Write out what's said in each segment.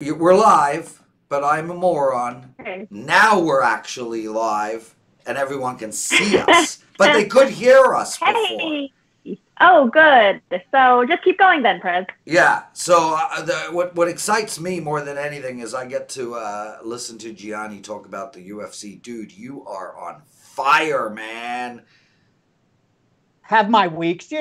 We're live, but I'm a moron. Okay. Now we're actually live, and everyone can see us. But they could hear us before. Hey. Oh, good. So just keep going then, Prez. Yeah. So what excites me more than anything is I get to listen to Gianni talk about the UFC. Dude, you are on fire, man. Have my weeks.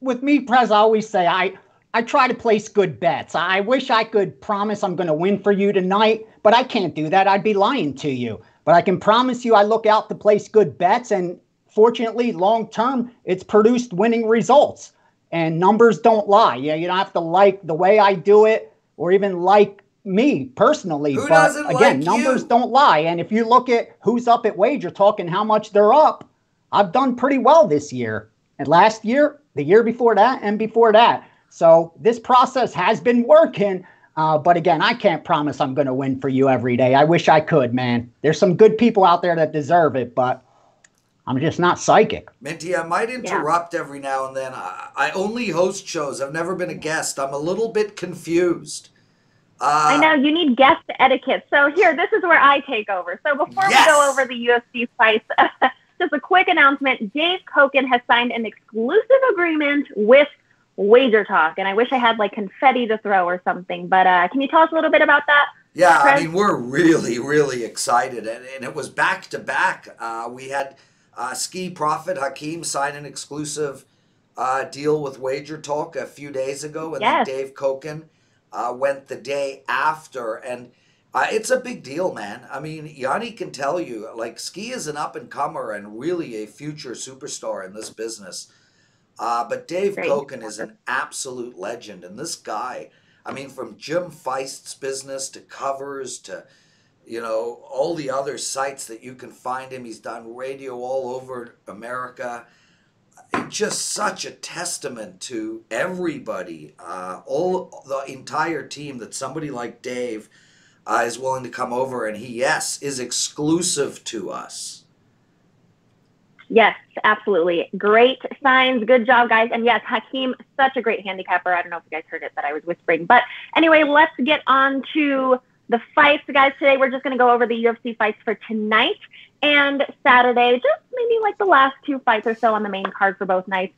With me, Prez, I always say I try to place good bets. I wish I could promise I'm going to win for you tonight, but I can't do that. I'd be lying to you. But I can promise you I look out to place good bets, and fortunately, long term, it's produced winning results. And numbers don't lie. Yeah, you don't have to like the way I do it or even like me personally. Who But doesn't again, like numbers you? don't lie. And if you look at who's up at Wager Talk and how much they're up, I've done pretty well this year. And last year, the year before that, and before that. So this process has been working. But again, I can't promise I'm going to win for you every day. I wish I could, man. There's some good people out there that deserve it, but I'm just not psychic. Minty, I might interrupt every now and then. I only host shows. I've never been a guest. I'm a little bit confused. I know you need guest etiquette. So here, this is where I take over. So before we go over the UFC fights, just a quick announcement. Dave Koken has signed an exclusive agreement with Wager Talk. And I wish I had like confetti to throw or something. But can you tell us a little bit about that? Yeah, Prez? I mean, we're really, really excited. And it was back to back. We had Ski Prophet Hakeem sign an exclusive deal with Wager Talk a few days ago. And then Dave Koken went the day after. And it's a big deal, man. I mean, Gianni can tell you, like, Ski is an up-and-comer and really a future superstar in this business. But Dave Koken is an absolute legend. And this guy, I mean, from Jim Feist's business to covers to, all the other sites that you can find him. He's done radio all over America. It's just such a testament to everybody, all the entire team, that somebody like Dave is willing to come over, and he, is exclusive to us. Yes, absolutely. Great signs. Good job, guys. And yes, Hakeem, such a great handicapper. I don't know if you guys heard it that I was whispering. But anyway, let's get on to the fights, guys. Today, we're just going to go over the UFC fights for tonight and Saturday, just maybe like the last two fights or so on the main card for both nights.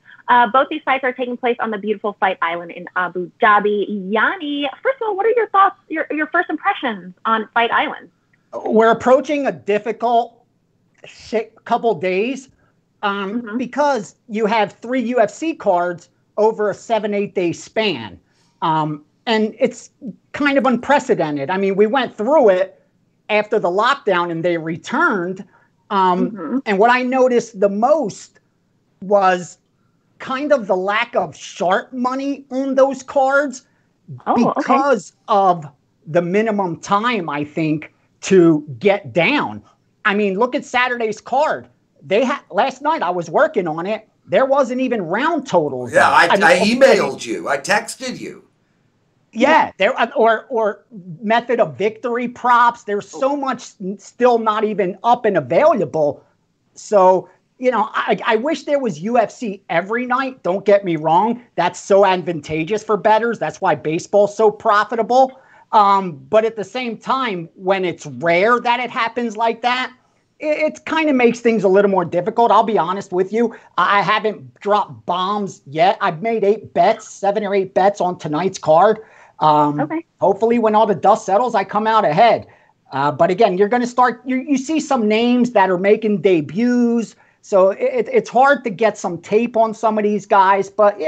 Both these fights are taking place on the beautiful Fight Island in Abu Dhabi. Yanni, first of all, what are your thoughts, your first impressions on Fight Island? We're approaching a difficult couple days because you have 3 UFC cards over a 7-8 day span. And it's kind of unprecedented. I mean, we went through it after the lockdown and they returned. And what I noticed the most was kind of the lack of sharp money on those cards because of the minimum time, I think, to get down. I mean, look at Saturday's card. Last night I was working on it. There wasn't even round totals. Yeah, I emailed you. I texted you. Yeah, there or method of victory props. There's so much still not even up and available. So, I wish there was UFC every night. Don't get me wrong. That's so advantageous for bettors. That's why baseball's so profitable. But at the same time, when it's rare that it happens like that, it kind of makes things a little more difficult. I'll be honest with you. I haven't dropped bombs yet. I've made 7 or 8 bets on tonight's card. Hopefully when all the dust settles, I come out ahead. But again, you're going to start, you see some names that are making debuts. So it's hard to get some tape on some of these guys. But,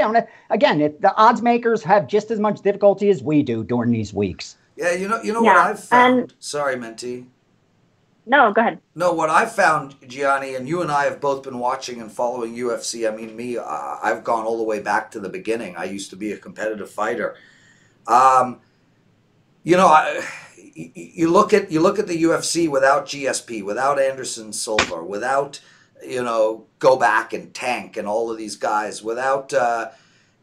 again, the odds makers have just as much difficulty as we do during these weeks. Yeah, what I've found. Sorry, Minty. No, go ahead. No, what I've found, Gianni, and you and I have both been watching and following UFC. I mean, I've gone all the way back to the beginning. I used to be a competitive fighter. You look at the UFC without GSP, without Anderson Silva, without Go Back and Tank and all of these guys, without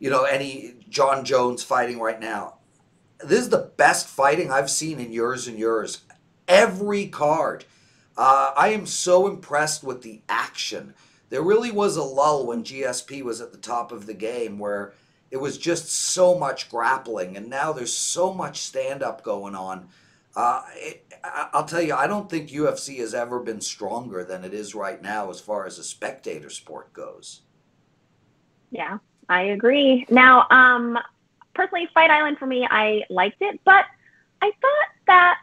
any John Jones fighting right now. This is the best fighting I've seen in years and years. Every card. I am so impressed with the action. There really was a lull when GSP was at the top of the game where it was just so much grappling, and now there's so much stand-up going on. I'll tell you, I don't think UFC has ever been stronger than it is right now as far as a spectator sport goes. Yeah, I agree. Now, personally, Fight Island for me, I liked it, but I thought that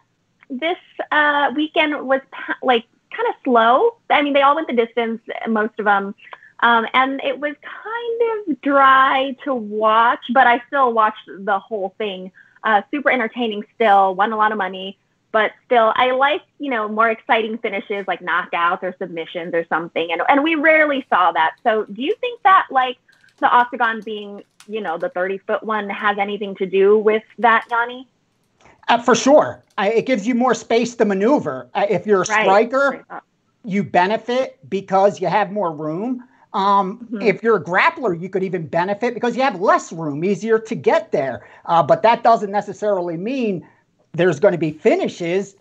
this weekend was like kind of slow. I mean, they all went the distance, most of them. And it was kind of dry to watch, but I still watched the whole thing. Super entertaining still, won a lot of money, but still I like, more exciting finishes like knockouts or submissions or something. And we rarely saw that. So do you think that like the Octagon being, the 30-foot one has anything to do with that, Gianni? For sure. It gives you more space to maneuver. If you're a striker, you benefit because you have more room. If you're a grappler, you could even benefit because you have less room, easier to get there. But that doesn't necessarily mean there's going to be finishes.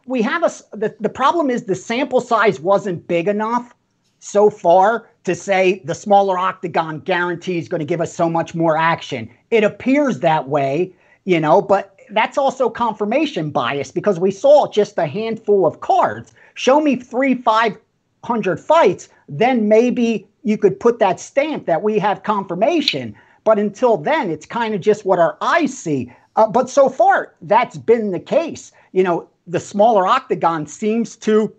We have the problem is the sample size wasn't big enough so far to say the smaller octagon guarantees going to give us so much more action. It appears that way, but that's also confirmation bias because we saw just a handful of cards. Show me 500 fights, then maybe you could put that stamp that we have confirmation. But until then, it's kind of just what our eyes see. But so far, that's been the case. The smaller octagon seems to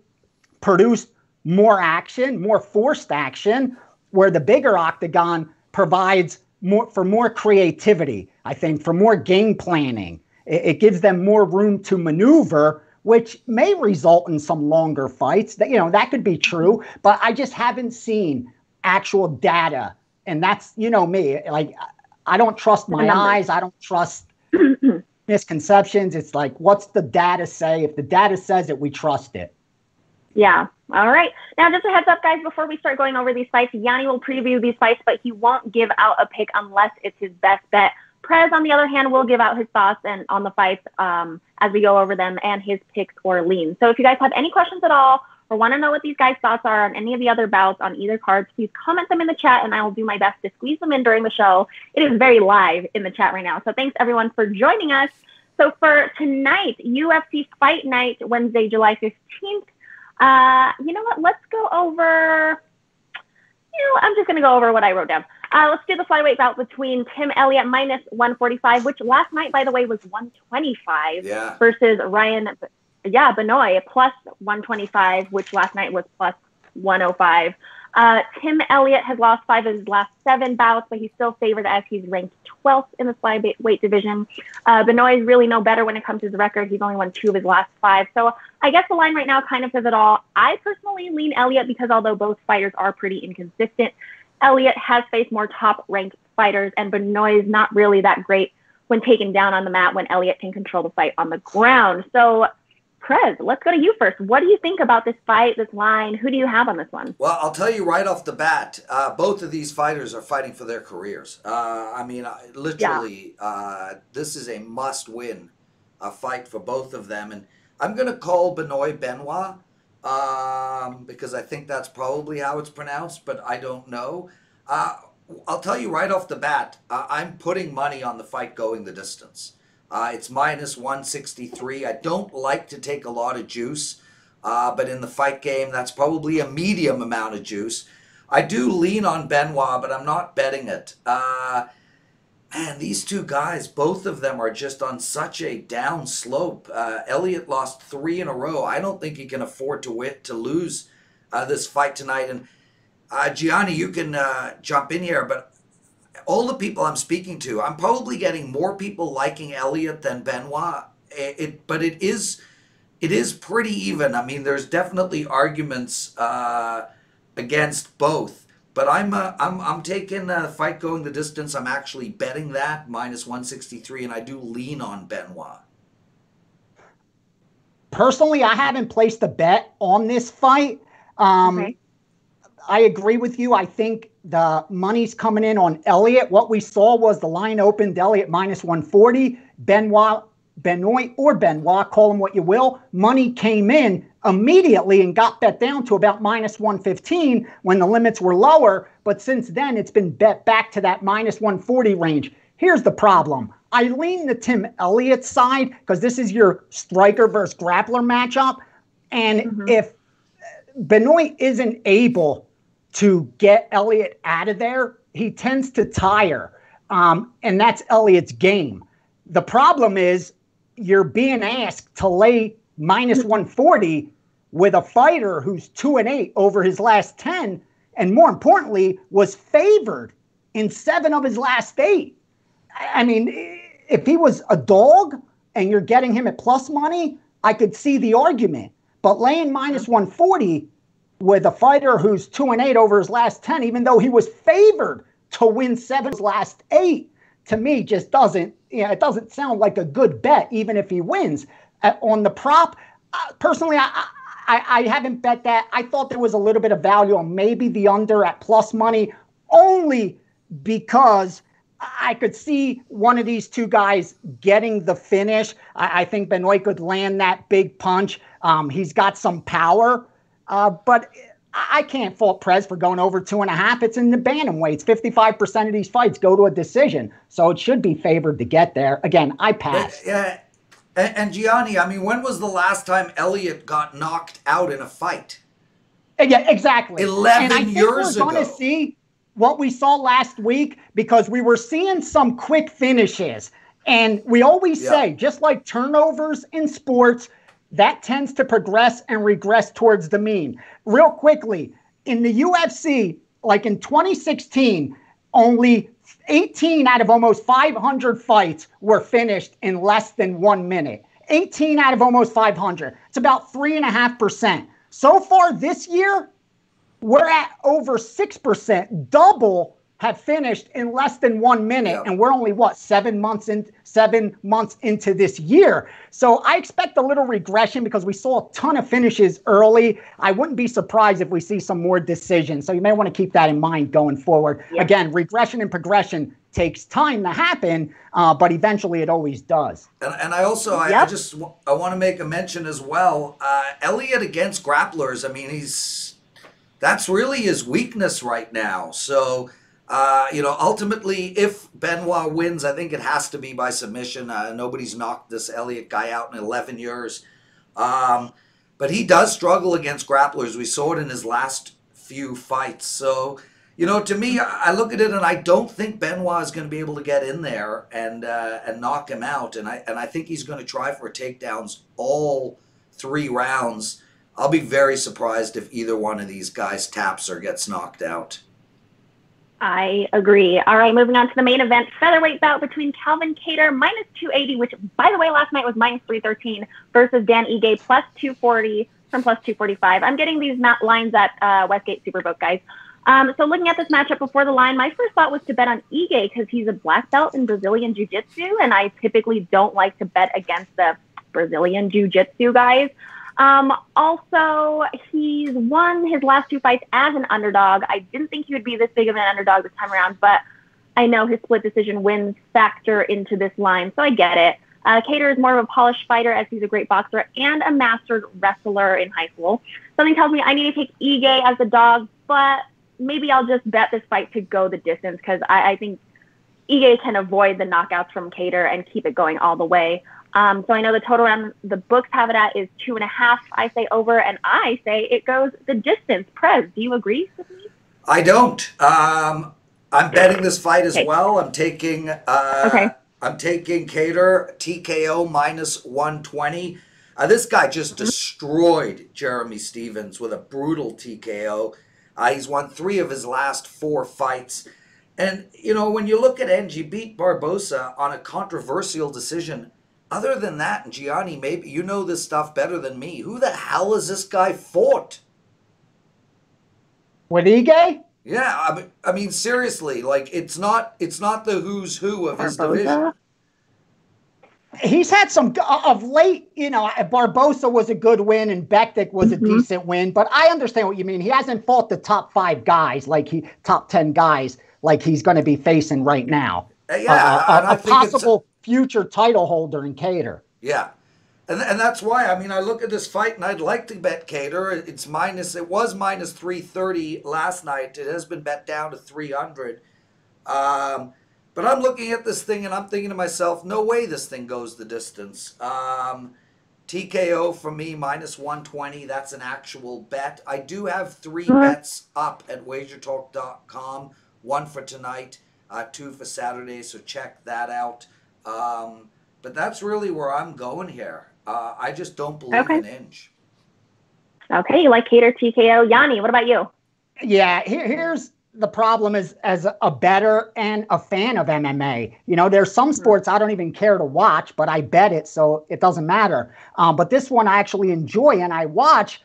produce more action, more forced action, where the bigger octagon provides more creativity, I think, for more game planning. It gives them more room to maneuver, which may result in some longer fights. That could be true, but I just haven't seen actual data. And that's, me, like, I don't trust my eyes. I don't trust misconceptions. It's like, what's the data say? If the data says it, we trust it. Yeah. All right. Now, just a heads up, guys, before we start going over these fights, Gianni will preview these fights, but he won't give out a pick unless it's his best bet. Prez, on the other hand, will give out his thoughts and on the fights as we go over them and his picks or leans. So if you guys have any questions at all or want to know what these guys' thoughts are on any of the other bouts on either cards, please comment them in the chat and I will do my best to squeeze them in during the show. It is very live in the chat right now. So thanks, everyone, for joining us. So for tonight, UFC Fight Night, Wednesday, July 15th, you know what? Let's go over, I'm just going to go over what I wrote down. Let's do the flyweight bout between Tim Elliott minus 145, which last night, by the way, was 125 versus Benoit plus 125, which last night was plus 105. Tim Elliott has lost 5 of his last 7 bouts, but he's still favored as he's ranked 12th in the flyweight division. Benoit is really no better when it comes to his record. He's only won 2 of his last 5. So I guess the line right now kind of says it all. I personally lean Elliott because although both fighters are pretty inconsistent, Elliott has faced more top-ranked fighters, and Benoit is not really that great when taken down on the mat when Elliott can control the fight on the ground. So, Prez, let's go to you first. What do you think about this fight, this line? Who do you have on this one? Well, I'll tell you right off the bat, both of these fighters are fighting for their careers. This is a must-win fight for both of them. And I'm going to call Benoit because I think that's probably how it's pronounced, but I don't know. I'll tell you right off the bat, I'm putting money on the fight going the distance. It's minus 163. I don't like to take a lot of juice, but in the fight game, that's probably a medium amount of juice. I do lean on Benoit, but I'm not betting it. Man, these two guys, both of them are just on such a down slope. Elliott lost 3 in a row. I don't think he can afford to lose this fight tonight. And Gianni, you can jump in here, but all the people I'm speaking to, I'm probably getting more people liking Elliott than Benoit. But it is pretty even. I mean, there's definitely arguments against both. But I'm taking the fight going the distance. I'm actually betting that minus 163, and I do lean on Benoit. Personally, I haven't placed a bet on this fight. Okay. I agree with you. I think the money's coming in on Elliott. What we saw was the line opened Elliott minus 140. Benoit Benoit or Benoit, call him what you will, money came in immediately and got bet down to about minus 115 when the limits were lower. But since then, it's been bet back to that minus 140 range. Here's the problem. I lean the Tim Elliott side because this is your striker versus grappler matchup. And if Benoit isn't able to get Elliott out of there, he tends to tire. And that's Elliott's game. The problem is you're being asked to lay minus 140 with a fighter who's 2-8 over his last 10, and more importantly, was favored in 7 of his last 8. I mean, if he was a dog and you're getting him at plus money, I could see the argument. But laying minus 140 with a fighter who's 2-8 over his last 10, even though he was favored to win 7 of his last 8, to me just doesn't, it doesn't sound like a good bet, even if he wins. On the prop, personally, I haven't bet that. I thought there was a little bit of value on maybe the under at plus money, only because I could see one of these two guys getting the finish. I think Benoit could land that big punch. He's got some power, but I can't fault Prez for going over 2.5. It's in the bantamweights. 55% of these fights go to a decision, so it should be favored to get there. Again, I pass. Yeah, and Gianni, I mean, when was the last time Elliott got knocked out in a fight? Yeah, exactly. 11 years ago. We're going to see what we saw last week because we were seeing some quick finishes. And we always say, just like turnovers in sports, that tends to progress and regress towards the mean. Real quickly, in the UFC, like in 2016, only 18 out of almost 500 fights were finished in less than 1 minute. 18 out of almost 500. It's about 3.5%. So far this year, we're at over 6%. Double have finished in less than 1 minute, and we're only, 7 months into this year. So I expect a little regression because we saw a ton of finishes early. I wouldn't be surprised if we see some more decisions. So you may want to keep that in mind going forward. Yeah. Again, regression and progression takes time to happen, but eventually it always does. And I also, I want to make a mention as well. Elliott against grapplers, I mean, that's really his weakness right now. So, ultimately, if Benoit wins, I think it has to be by submission. Nobody's knocked this Elliott guy out in 11 years. But he does struggle against grapplers. We saw it in his last few fights. So, to me, I look at it and I don't think Benoit is going to be able to get in there and knock him out. And I think he's going to try for takedowns all 3 rounds. I'll be very surprised if either one of these guys taps or gets knocked out. I agree. All right, moving on to the main event, featherweight bout between Calvin Kattar, minus 280, which, by the way, last night was minus 313, versus Dan Ige, plus 240 from plus 245. I'm getting these lines at Westgate Superbook, guys. So looking at this matchup before the line, my first thought was to bet on Ige because he's a black belt in Brazilian Jiu-Jitsu, and I typically don't like to bet against the Brazilian Jiu-Jitsu guys. Also, he's won his last 2 fights as an underdog. I didn't think he would be this big of an underdog this time around, but I know his split decision wins factor into this line, so I get it. Kattar is more of a polished fighter as he's a great boxer and a mastered wrestler in high school. Something tells me I need to take Ige as the dog, but maybe I'll just bet this fight to go the distance because I think Ige can avoid the knockouts from Kattar and keep it going all the way. So I know the total round the books have it at is 2.5. I say over, and I say it goes the distance. Prez, do you agree with me? I don't. I'm betting this fight as well. I'm taking I'm taking Kattar TKO minus 120. This guy just destroyed Jeremy Stephens with a brutal TKO. He's won 3 of his last 4 fights. And, when you look at Ng beat Barbosa on a controversial decision, other than that, and Gianni, maybe you know this stuff better than me. Who the hell has this guy fought? With Ige? Yeah, I mean seriously, like it's not the who's who of his division. He's had some of late. Barbosa was a good win, and Bektik was a decent win. But I understand what you mean. He hasn't fought the top 5 guys, top 10 guys, like he's going to be facing right now. Yeah, a possible future title holder in Kattar. Yeah. And that's why, I mean, I look at this fight and I'd like to bet Kattar. It was minus 330 last night. It has been bet down to 300. But I'm looking at this thing and I'm thinking to myself, no way this thing goes the distance. TKO for me, minus 120. That's an actual bet. I do have 3 bets up at wagertalk.com. 1 for tonight, 2 for Saturday, so check that out. But that's really where I'm going here. I just don't believe in Inge. Okay, you like Kattar TKO. Gianni, what about you? Yeah, here's the problem is as a bettor and a fan of MMA. You know, there's some sports I don't even care to watch, but I bet it, so it doesn't matter. But this one I actually enjoy and I watch,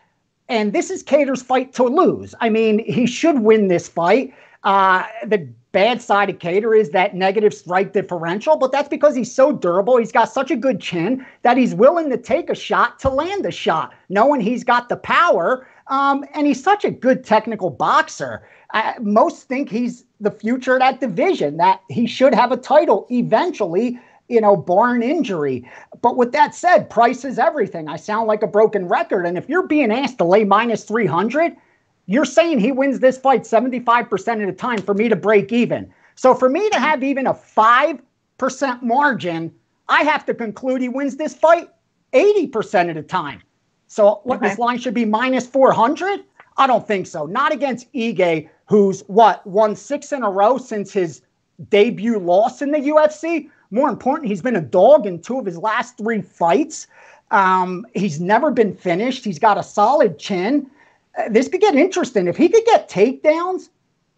and this is Kattar's fight to lose. I mean, he should win this fight. The bad side of Kattar is that negative strike differential, but that's because he's so durable. He's got such a good chin that he's willing to take a shot to land a shot, knowing he's got the power. And he's such a good technical boxer. Most think he's the future of that division, that he should have a title eventually, you know, barring injury. But with that said, price is everything. I sound like a broken record. And if you're being asked to lay minus 300, you're saying he wins this fight 75% of the time for me to break even. So for me to have even a 5% margin, I have to conclude he wins this fight 80% of the time. So what, this line should be minus 400? I don't think so. Not against Ige, who's won 6 in a row since his debut loss in the UFC. More important, he's been a dog in 2 of his last 3 fights. He's never been finished. He's got a solid chin. This could get interesting. If he could get takedowns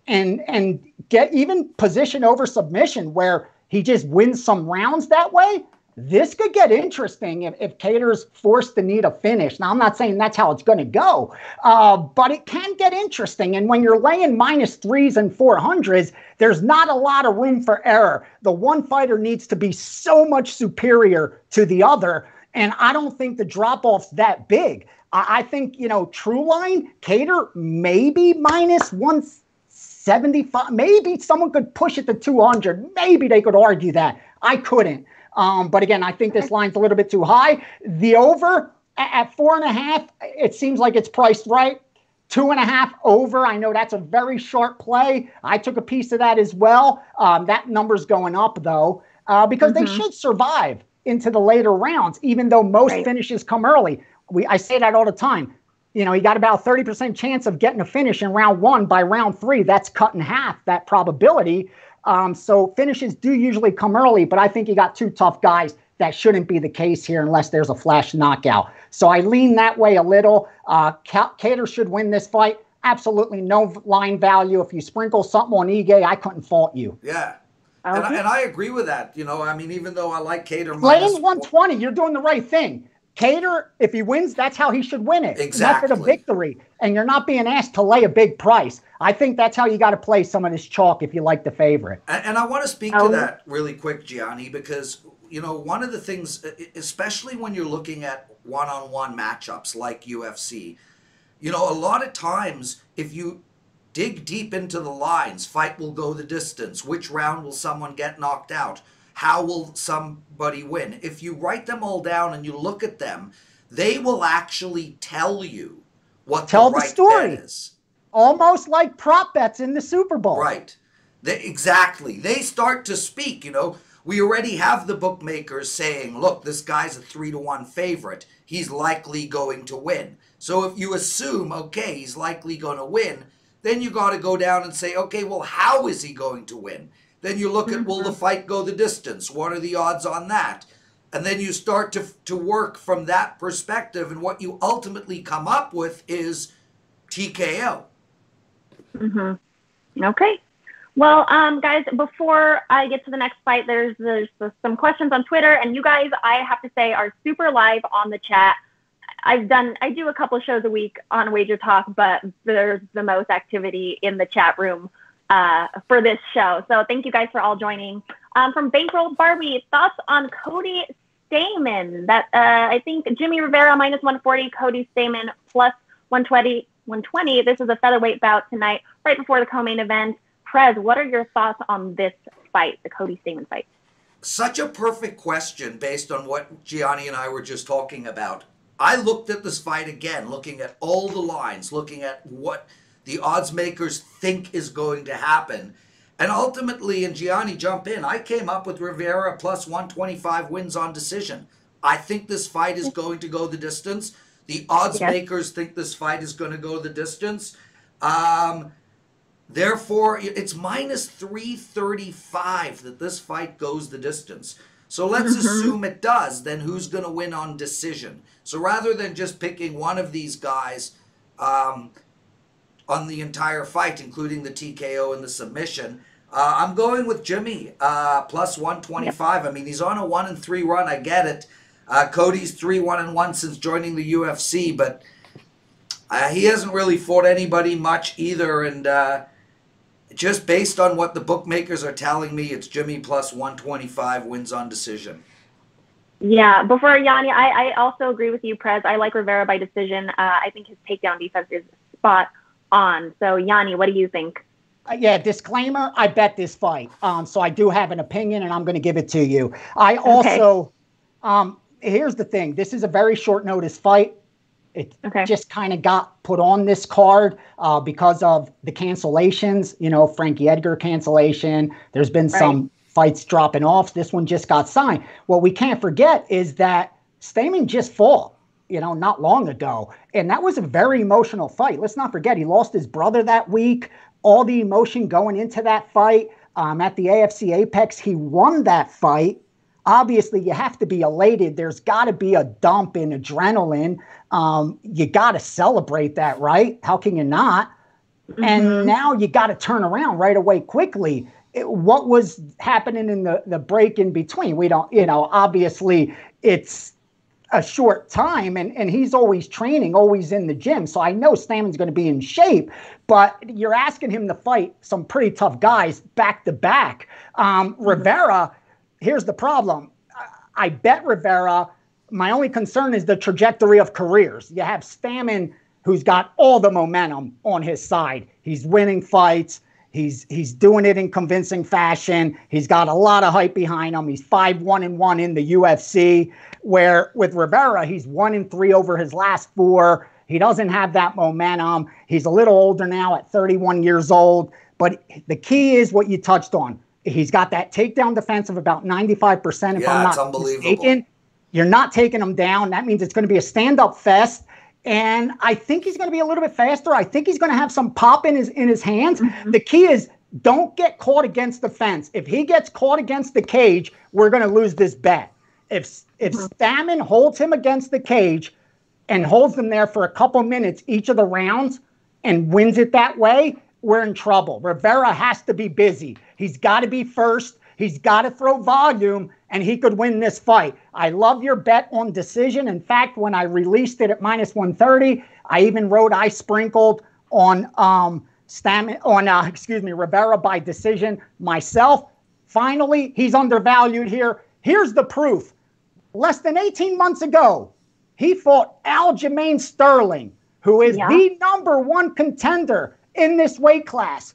and get even position over submission where he just wins some rounds that way, this could get interesting if Kattar's forced to need a finish. Now, I'm not saying that's how it's going to go, but it can get interesting. And when you're laying minus 3s and 400s, there's not a lot of room for error. The one fighter needs to be so much superior to the other, and I don't think the drop-off's that big. I think, you know, true line, Kattar, maybe minus 175. Maybe someone could push it to 200. Maybe they could argue that. I couldn't. But again, I think this line's a little bit too high. The over at 4.5, it seems like it's priced right. 2.5 over. I know that's a very sharp play. I took a piece of that as well. That number's going up though, because they should survive into the later rounds, even though most finishes come early. I say that all the time. You know, you got about 30% chance of getting a finish in round 1. By round 3, that's cut in half, that probability. So finishes do usually come early, but I think you got 2 tough guys. That shouldn't be the case here unless there's a flash knockout. So I lean that way a little. Kattar should win this fight. Absolutely no line value. If you sprinkle something on Ige, I couldn't fault you. Yeah. And I agree with that. You know, I mean, even though I like Kattar. Laying 120, you're doing the right thing. Kattar, if he wins, that's how he should win it. Exactly. Method of victory. And you're not being asked to lay a big price. I think that's how you got to play some of this chalk if you like the favorite. And I want to speak to that really quick, Gianni, because, you know, one of the things, especially when you're looking at one-on-one matchups like UFC, you know, a lot of times if you dig deep into the lines, fight will go the distance, which round will someone get knocked out, how will somebody win? If you write them all down and you look at them, they will actually tell you what the right story bet is. Almost like prop bets in the Super Bowl. Right. Exactly. They start to speak, you know. We already have the bookmakers saying, look, this guy's a 3-1 favorite. He's likely going to win. So if you assume, okay, he's likely going to win, then you got to go down and say, okay, well, how is he going to win? Then you look at, will the fight go the distance? What are the odds on that? And then you start to work from that perspective, and what you ultimately come up with is TKO. Okay. Well, guys, before I get to the next fight, there's some questions on Twitter, and you guys, I have to say, are super live on the chat. I do a couple shows a week on Wager Talk, but there's the most activity in the chat room for this show. So thank you guys for all joining. From Bankroll Barbie, thoughts on Cody Stamann? That I think Jimmie Rivera minus 140, Cody Stamann plus 120. This is a featherweight bout tonight, right before the co-main event. Prez, what are your thoughts on this fight, the Cody Stamann fight? Such a perfect question based on what Gianni and I were just talking about. I looked at this fight again, looking at all the lines, looking at what the odds makers think is going to happen. And ultimately, and Gianni, jump in, I came up with Rivera plus 125 wins on decision. I think this fight is going to go the distance. The odds makers think this fight is going to go the distance. Therefore, it's minus 335 that this fight goes the distance. So let's assume it does. Then who's going to win on decision? So rather than just picking one of these guys on the entire fight, including the TKO and the submission, I'm going with Jimmie plus 125. I mean, he's on a 1-3 run. I get it. Cody's 3-1-1 since joining the UFC, but he hasn't really fought anybody much either. And just based on what the bookmakers are telling me, it's Jimmie plus 125 wins on decision. Yeah, before Gianni, I also agree with you, Prez. I like Rivera by decision. I think his takedown defense is spot on. So, Gianni, what do you think? Yeah, disclaimer, I bet this fight. So I do have an opinion, and I'm going to give it to you. I also, here's the thing. This is a very short notice fight. It just kind of got put on this card because of the cancellations, you know, Frankie Edgar cancellation. There's been some fights dropping off. This one just got signed. What we can't forget is that Stamann just fought, you know, not long ago. And that was a very emotional fight. Let's not forget, he lost his brother that week. All the emotion going into that fight at the AFC Apex. He won that fight. Obviously, you have to be elated. There's got to be a dump in adrenaline. You got to celebrate that, right? How can you not? And now you got to turn around right away quickly. What was happening in the break in between? We don't, you know, obviously it's a short time and he's always training, always in the gym. So I know Stamann's going to be in shape, but you're asking him to fight some pretty tough guys back to back. Rivera, here's the problem. I bet Rivera. My only concern is the trajectory of careers. You have Stamann, who's got all the momentum on his side. He's winning fights. He's doing it in convincing fashion. He's got a lot of hype behind him. He's 5-1-1 in the UFC, where with Rivera, he's 1-3 over his last 4. He doesn't have that momentum. He's a little older now at 31 years old. But the key is what you touched on. He's got that takedown defense of about 95%, if I'm not mistaken. You're not taking him down. That means it's going to be a stand-up fest. And I think he's going to be a little bit faster. I think he's going to have some pop in his hands. The key is don't get caught against the fence. If he gets caught against the cage, we're going to lose this bet. If Stamann holds him against the cage and holds him there for a couple minutes each of the rounds and wins it that way, we're in trouble. Rivera has to be busy. He's got to be first. He's got to throw volume, and he could win this fight. I love your bet on decision. In fact, when I released it at minus 130, I even wrote I sprinkled on Rivera by decision myself. Finally, he's undervalued here. Here's the proof. Less than 18 months ago, he fought Aljamain Sterling, who is the #1 contender in this weight class.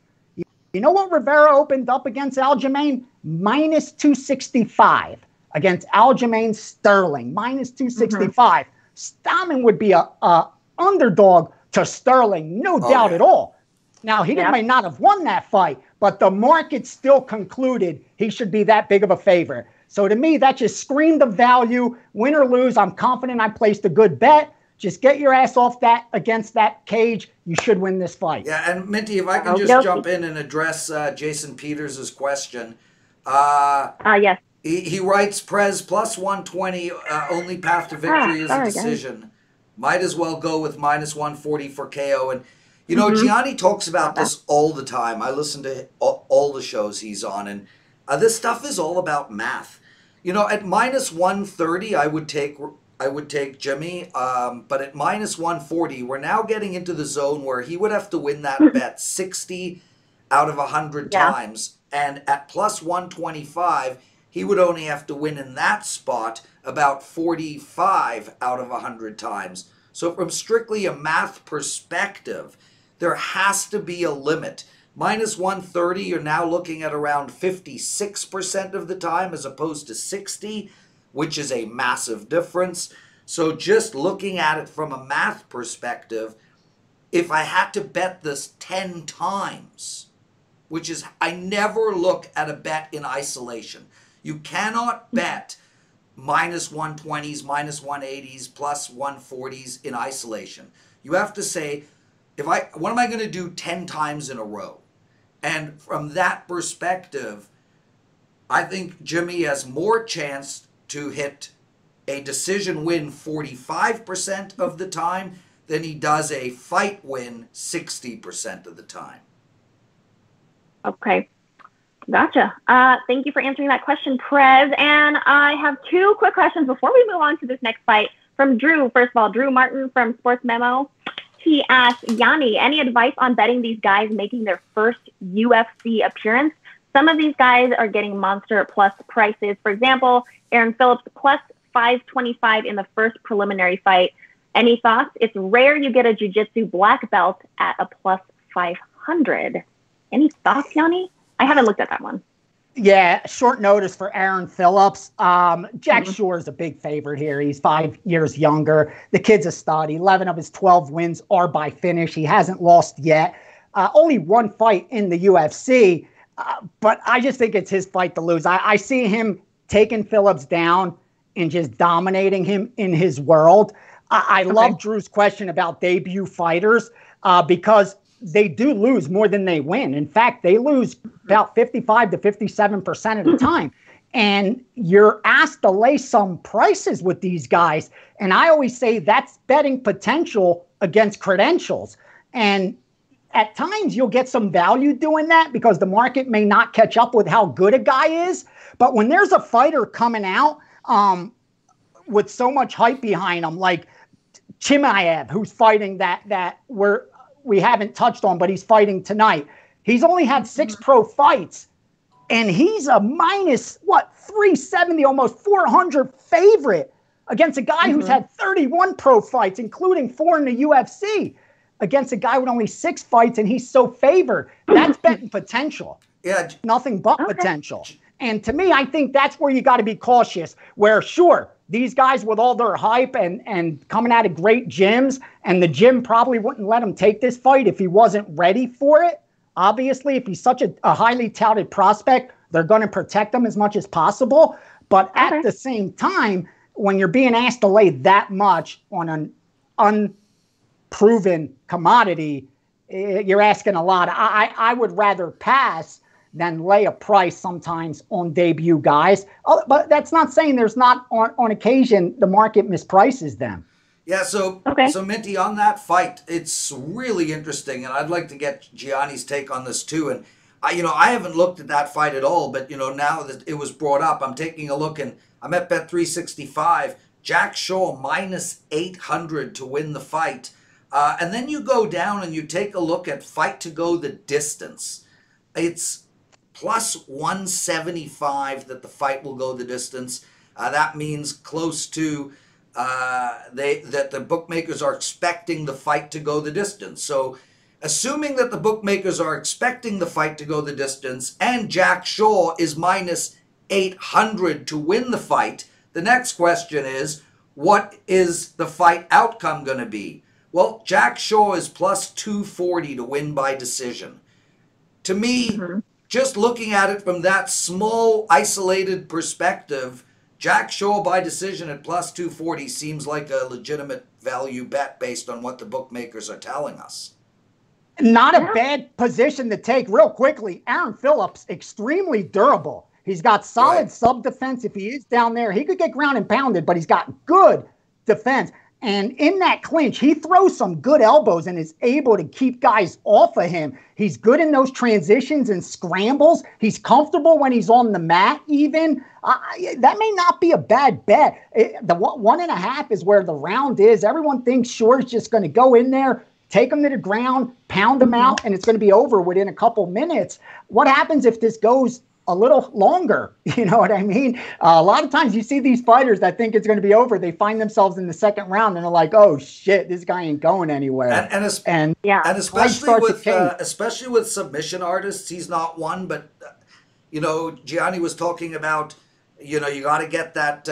You know what Rivera opened up against Aljamain? Minus 265 against Aljamain Sterling. Minus 265. Stamann would be a underdog to Sterling, no doubt at all. Now, he may not have won that fight, but the market still concluded he should be that big of a favorite. So to me, that just screamed of value. Win or lose, I'm confident I placed a good bet. Just get your ass off that against that cage. You should win this fight. Yeah, and Minty, if I can just jump in and address Jason Peters' question. Yes. He writes, Prez plus 120, only path to victory is a decision. Might as well go with minus 140 for KO. And, you know, Gianni talks about this all the time. I listen to all the shows he's on, and this stuff is all about math. You know, at minus 130, I would take Jimmie, but at minus 140, we're now getting into the zone where he would have to win that bet 60 out of 100 times. And at plus 125, he would only have to win in that spot about 45 out of 100 times. So from strictly a math perspective, there has to be a limit. Minus 130, you're now looking at around 56% of the time as opposed to 60, which is a massive difference. So just looking at it from a math perspective, if I had to bet this 10 times, which is, I never look at a bet in isolation. You cannot bet minus 120s, minus 180s, plus 140s in isolation. You have to say, what am I going to do 10 times in a row? And from that perspective, I think Jimmie has more chance to hit a decision win 45% of the time than he does a fight win 60% of the time. Okay. Gotcha. Thank you for answering that question, Prez. And I have two quick questions before we move on to this next fight from Drew. First of all, Drew Martin from Sports Memo. He asked, Gianni, any advice on betting these guys making their first UFC appearance? Some of these guys are getting monster plus prices. For example, Aaron Phillips plus 525 in the first preliminary fight. Any thoughts? It's rare you get a jiu-jitsu black belt at a plus 500. Any thoughts, Gianni? I haven't looked at that one. Yeah, short notice for Aaron Phillips. Jack Shore is a big favorite here. He's 5 years younger. The kid's a stud. 11 of his 12 wins are by finish. He hasn't lost yet. Only one fight in the UFC, but I just think it's his fight to lose. I see him taking Phillips down and just dominating him in his world. I love Drew's question about debut fighters because they do lose more than they win. In fact, they lose about 55 to 57% of the time. And you're asked to lay some prices with these guys. And I always say that's betting potential against credentials. And at times you'll get some value doing that because the market may not catch up with how good a guy is. But when there's a fighter coming out with so much hype behind him, like Chimaev, who's fighting that we haven't touched on, but he's fighting tonight. He's only had 6 pro fights, and he's a minus, 370, almost 400 favorite against a guy who's had 31 pro fights, including 4 in the UFC, against a guy with only 6 fights, and he's so favored. That's betting potential. Yeah. Nothing but potential. And to me, I think that's where you got to be cautious, where, sure, these guys with all their hype and coming out of great gyms, and the gym probably wouldn't let him take this fight if he wasn't ready for it. Obviously, if he's such a highly touted prospect, they're going to protect him as much as possible. But at the same time, when you're being asked to lay that much on an unproven commodity, you're asking a lot. I would rather pass than lay a price sometimes on debut guys. But that's not saying there's not, on occasion, the market misprices them. Yeah, so Minty, on that fight, it's really interesting, and I'd like to get Gianni's take on this too. And I haven't looked at that fight at all, but now that it was brought up, I'm taking a look, and I'm at Bet365. Jack Shaw minus 800 to win the fight, and then you go down and you take a look at fight to go the distance. It's plus 175 that the fight will go the distance. That means close to that the bookmakers are expecting the fight to go the distance. So assuming that the bookmakers are expecting the fight to go the distance and Jack Shaw is minus 800 to win the fight, the next question is, what is the fight outcome going to be? Well, Jack Shaw is plus 240 to win by decision. To me, just looking at it from that small, isolated perspective, Jack Shaw by decision at plus 240 seems like a legitimate value bet based on what the bookmakers are telling us. Not a bad position to take. Real quickly, Aaron Phillips, extremely durable. He's got solid sub-defense. If he is down there, he could get ground and pounded, but he's got good defense. And in that clinch, he throws some good elbows and is able to keep guys off of him. He's good in those transitions and scrambles. He's comfortable when he's on the mat even. That may not be a bad bet. The 1.5 is where the round is. Everyone thinks Shore's just going to go in there, take him to the ground, pound him out, and it's going to be over within a couple minutes. What happens if this goes a little longer. You know what I mean? A lot of times you see these fighters that think it's going to be over. They find themselves in the second round and they're like, "Oh shit, this guy ain't going anywhere." And especially with submission artists, he's not one. But Gianni was talking about, you got to get that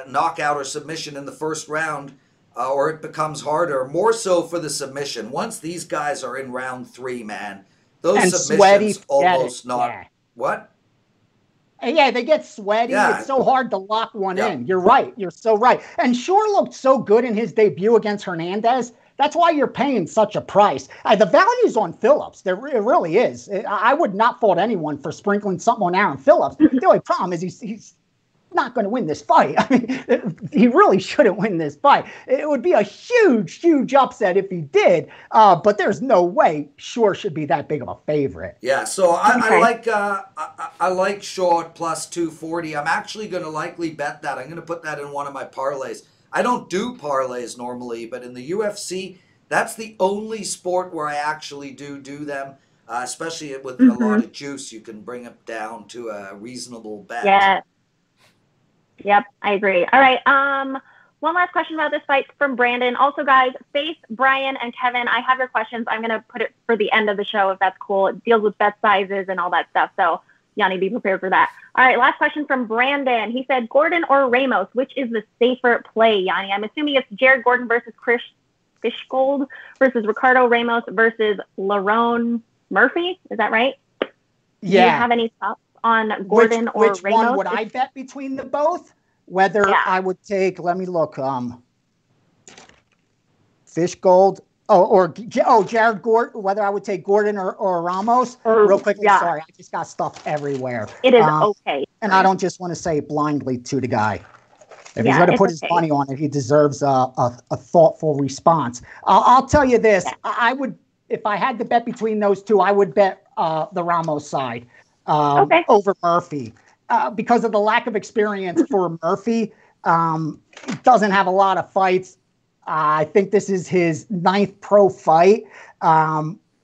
knockout or submission in the first round, or it becomes harder. More so for the submission. Once these guys are in round 3, man, those and submissions almost not what. Yeah, they get sweaty. Yeah. It's so hard to lock one in. You're right. You're so right. And Shore looked so good in his debut against Hernandez. That's why you're paying such a price. The value's on Phillips. It really is. I would not fault anyone for sprinkling something on Aaron Phillips. The only problem is he's not going to win this fight. I mean, he really shouldn't win this fight. It would be a huge, huge upset if he did. But there's no way Shore should be that big of a favorite. Yeah, so I like Shore at plus 240. I'm actually going to likely bet that. I'm going to put that in one of my parlays. I don't do parlays normally, but in the UFC, that's the only sport where I actually do them. Especially with a lot of juice, you can bring it down to a reasonable bet. Yeah. Yep, I agree. All right. One last question about this fight from Brandon. Also, guys, Faith, Brian, and Kevin, I have your questions. I'm going to put it for the end of the show if that's cool. It deals with bet sizes and all that stuff. So, Gianni, be prepared for that. All right, last question from Brandon. He said, Gordon or Ramos, which is the safer play, Gianni? I'm assuming it's Jared Gordon versus Chris Fishgold versus Ricardo Ramos versus Lerone Murphy. Is that right? Yeah. Do you have any thoughts on Gordon or Ramos? Which one would I bet between the both? Whether I would take, let me look, Fishgold, Jared Gordon, whether I would take Gordon or Ramos. Real quickly, sorry, I just got stuff everywhere. It is okay. And I don't just want to say it blindly to the guy. If he's going to put his money on it, he deserves a thoughtful response. I'll tell you this, I would, if I had to bet between those two, I would bet the Ramos side. Over Murphy because of the lack of experience for Murphy. Doesn't have a lot of fights. I think this is his 9th pro fight.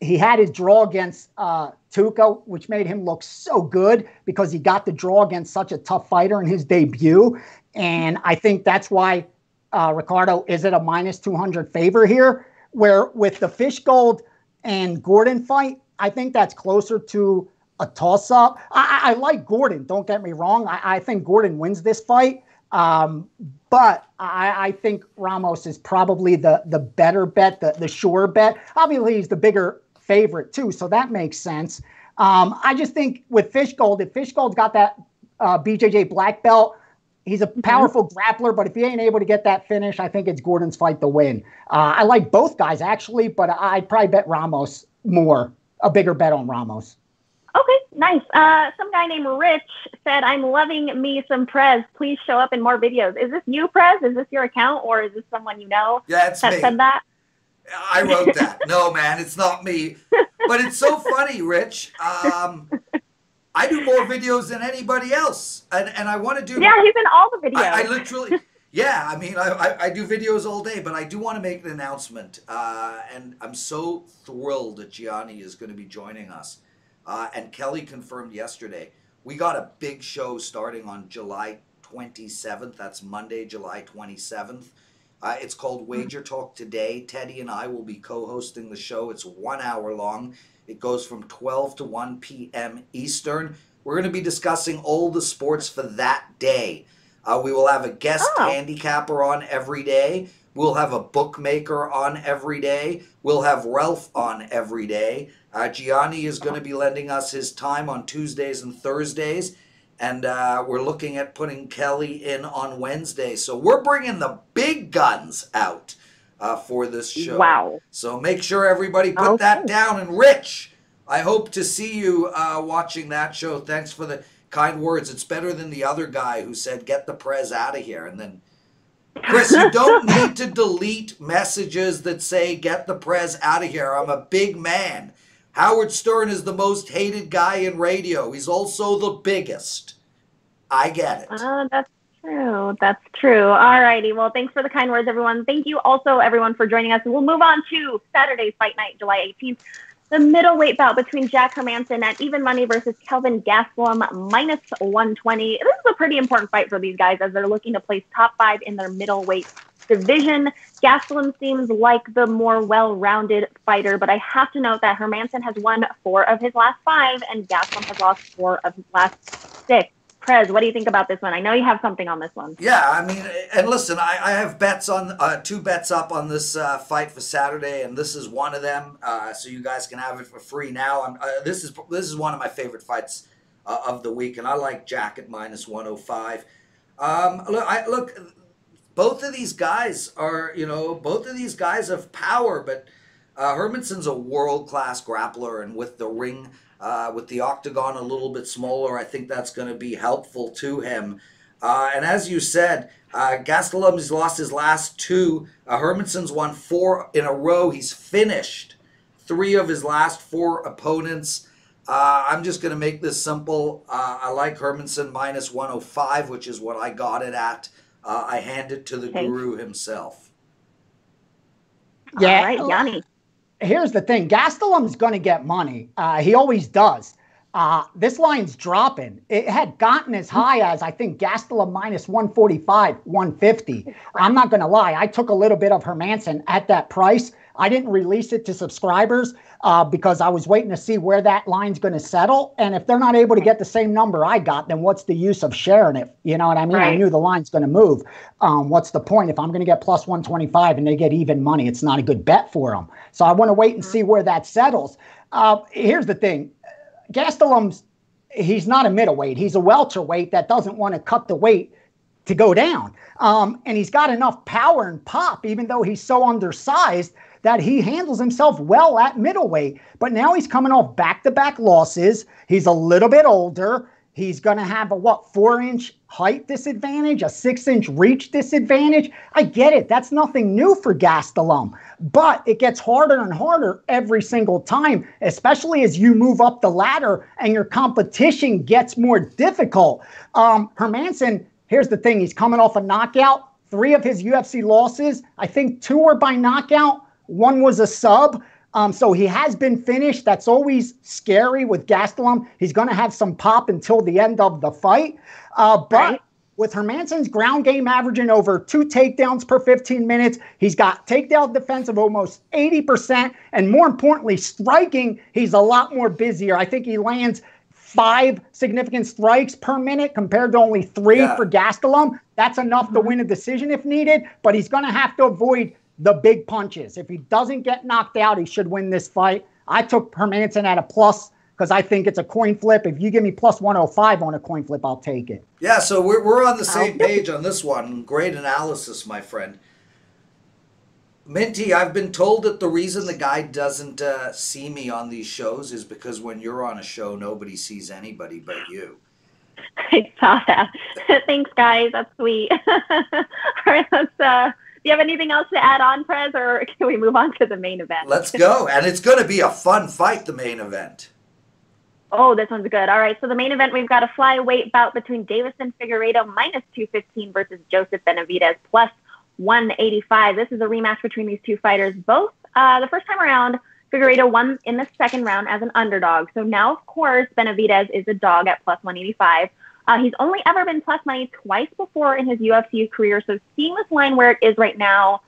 He had his draw against Tuca, which made him look so good because he got the draw against such a tough fighter in his debut. And I think that's why Ricardo is at a minus 200 favor here, where with the Fishgold and Gordon fight, I think that's closer to a toss-up. I like Gordon, don't get me wrong. I think Gordon wins this fight. But I think Ramos is probably the better bet, the sure bet. Obviously, he's the bigger favorite, too, so that makes sense. I just think with Fishgold, if Fishgold's got that BJJ black belt, he's a powerful grappler, but if he ain't able to get that finish, I think it's Gordon's fight to win. I like both guys, actually, but I'd probably bet Ramos more, a bigger bet on Ramos. Okay, nice. Some guy named Rich said, I'm loving me some Prez. Please show up in more videos. Is this you, Prez? Is this your account, or is this someone you know that said that? I wrote that. No, man, it's not me. But it's so funny, Rich. I do more videos than anybody else. And I want to do... Yeah, he's in all the videos. I literally... Yeah, I mean, I do videos all day, but I do want to make an announcement. And I'm so thrilled that Gianni is going to be joining us. And Kelly confirmed yesterday, we got a big show starting on July 27th. That's Monday, July 27th. It's called Wager Talk Today. Teddy and I will be co-hosting the show. It's 1 hour long. It goes from 12 to 1 p.m. Eastern. We're going to be discussing all the sports for that day. We will have a guest handicapper on every day. We'll have a bookmaker on every day. We'll have Ralph on every day. Gianni is going to be lending us his time on Tuesdays and Thursdays. And we're looking at putting Kelly in on Wednesday. So we're bringing the big guns out for this show. Wow. So make sure everybody put that down. And Rich, I hope to see you watching that show. Thanks for the kind words. It's better than the other guy who said, get the Prez out of here. And then, Chris, you don't need to delete messages that say, get the Prez out of here. I'm a big man. Howard Stern is the most hated guy in radio. He's also the biggest. I get it. Oh, that's true. That's true. All righty. Well, thanks for the kind words, everyone. Thank you also, everyone, for joining us. We'll move on to Saturday's Fight Night, July 18th. The middleweight bout between Jack Hermansson at even money versus Kelvin Gastelum -120. This is a pretty important fight for these guys as they're looking to place top 5 in their middleweight division. Gastelum seems like the more well-rounded fighter, but I have to note that Hermansson has won 4 of his last 5 and Gastelum has lost 4 of his last 6. Prez, what do you think about this one? I know you have something on this one. Yeah, I mean, and listen, I have bets on 2 bets up on this fight for Saturday, and this is one of them. So you guys can have it for free now. This is one of my favorite fights of the week, and I like Jack at -105. Look, both of these guys are, both of these guys have power, but Hermansson's a world-class grappler, and with the ring. With the octagon a little bit smaller, I think that's going to be helpful to him. And as you said, Gastelum's lost his last 2. Hermansson's won 4 in a row. He's finished 3 of his last 4 opponents. I'm just going to make this simple. I like Hermansson -105, which is what I got it at. I hand it to the guru himself. Yeah. All right, Gianni. Here's the thing. Gastelum's going to get money. He always does. This line's dropping. It had gotten as high as, I think, Gastelum -145, 150. I'm not going to lie. I took a little bit of Hermansson at that price. I didn't release it to subscribers because I was waiting to see where that line's going to settle. And if they're not able to get the same number I got, then what's the use of sharing it? You know what I mean? Right. I knew the line's going to move. What's the point? If I'm going to get +125 and they get even money, it's not a good bet for them. So I want to wait and see where that settles. Here's the thing. Gastelum's, he's not a middleweight. He's a welterweight that doesn't want to cut the weight to go down. And he's got enough power and pop, even though he's so undersized, that he handles himself well at middleweight. But now he's coming off back-to-back losses. He's a little bit older. He's going to have a, 4-inch height disadvantage, a 6-inch reach disadvantage. I get it. That's nothing new for Gastelum. But it gets harder and harder every single time, especially as you move up the ladder and your competition gets more difficult. Hermansson, here's the thing. He's coming off a knockout. 3 of his UFC losses, I think 2 were by knockout. 1 was a sub. So he has been finished. That's always scary with Gastelum. He's going to have some pop until the end of the fight. But with Hermansson's ground game averaging over 2 takedowns per 15 minutes, he's got takedown defense of almost 80%. And more importantly, striking, he's a lot more busier. I think he lands 5 significant strikes per minute compared to only 3 for Gastelum. That's enough to win a decision if needed, but he's going to have to avoid the big punches. If he doesn't get knocked out, he should win this fight. I took Hermansson at a plus because I think it's a coin flip. If you give me +105 on a coin flip, I'll take it. Yeah, so we're on the same page on this one. Great analysis, my friend. Minty, I've been told that the reason the guy doesn't see me on these shows is because when you're on a show, nobody sees anybody but you. I saw that. Thanks, guys. That's sweet. All right, let's... Do you have anything else to add on, Prez, or can we move on to the main event? Let's go. And it's going to be a fun fight, the main event. Oh, this one's good. All right, so the main event, we've got a flyweight bout between Deiveson Figueiredo -215 versus Joseph Benavidez +185. This is a rematch between these 2 fighters. Both, the first time around, Figueiredo won in the second round as an underdog. So now, of course, Benavidez is a dog at +185. He's only ever been plus money twice before in his UFC career. So seeing this line where it is right now,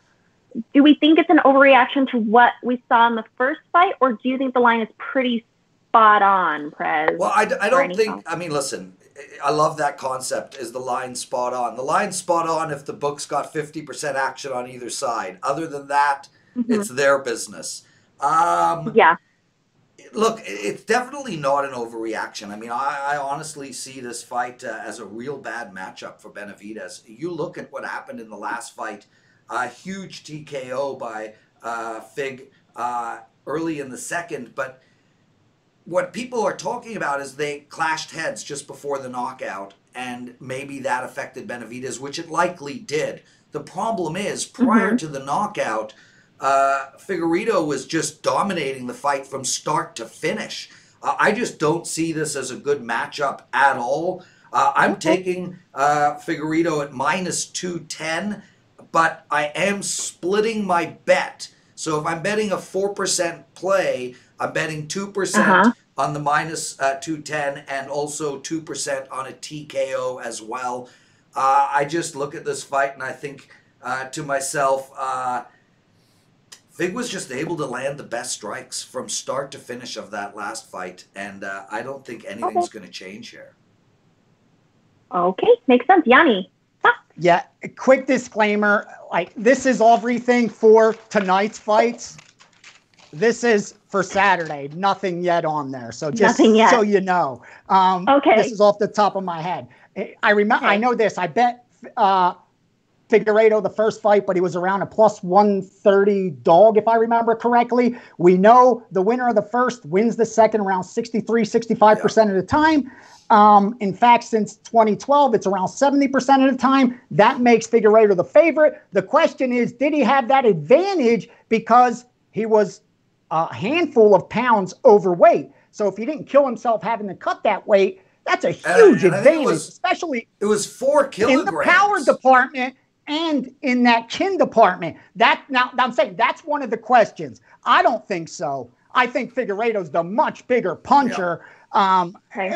do we think it's an overreaction to what we saw in the first fight, or do you think the line is pretty spot on, Prez? Well, I don't think, I mean, listen, I love that concept. Is the line spot on? The line's spot on if the book's got 50% action on either side. Other than that, it's their business. Yeah. Look, it's definitely not an overreaction. I mean, I honestly see this fight as a real bad matchup for Benavidez. You look at what happened in the last fight, a huge TKO by Fig early in the second. But what people are talking about is they clashed heads just before the knockout, and maybe that affected Benavidez, which it likely did. The problem is, prior to the knockout, Figueiredo was just dominating the fight from start to finish. I just don't see this as a good matchup at all. I'm taking Figueiredo at -210, but I am splitting my bet. So if I'm betting a 4% play, I'm betting 2% on the minus 210 and also 2% on a TKO as well. I just look at this fight and I think to myself, Fig was just able to land the best strikes from start to finish of that last fight, and I don't think anything's going to change here. Okay, makes sense. Gianni. Yeah, a quick disclaimer, like this is everything for tonight's fights. This is for Saturday, nothing yet on there. So just so you know. This is off the top of my head. I remember, I know this, I bet Figueiredo the first fight, but he was around a plus 130 dog, if I remember correctly. We know the winner of the first wins the second around 63, 65% of the time. In fact, since 2012, it's around 70% of the time. That makes Figueiredo the favorite. The question is, did he have that advantage because he was a handful of pounds overweight? So if he didn't kill himself having to cut that weight, that's a huge advantage, especially it was 4 kilograms in the power department and in that chin department. Now I'm saying that's one of the questions. I don't think so. I think Figueiredo's the much bigger puncher.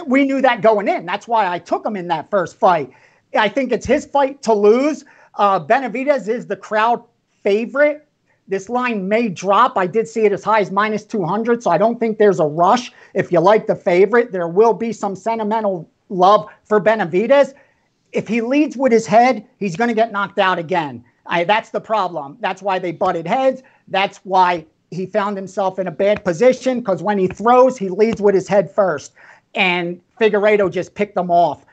We knew that going in. That's why I took him in that first fight. I think it's his fight to lose. Benavidez is the crowd favorite. This line may drop. I did see it as high as minus 200, so I don't think there's a rush. If you like the favorite, there will be some sentimental love for Benavidez. If he leads with his head, he's going to get knocked out again. That's the problem. That's why they butted heads. That's why he found himself in a bad position, because when he throws, he leads with his head first. And Figueiredo just picked them off.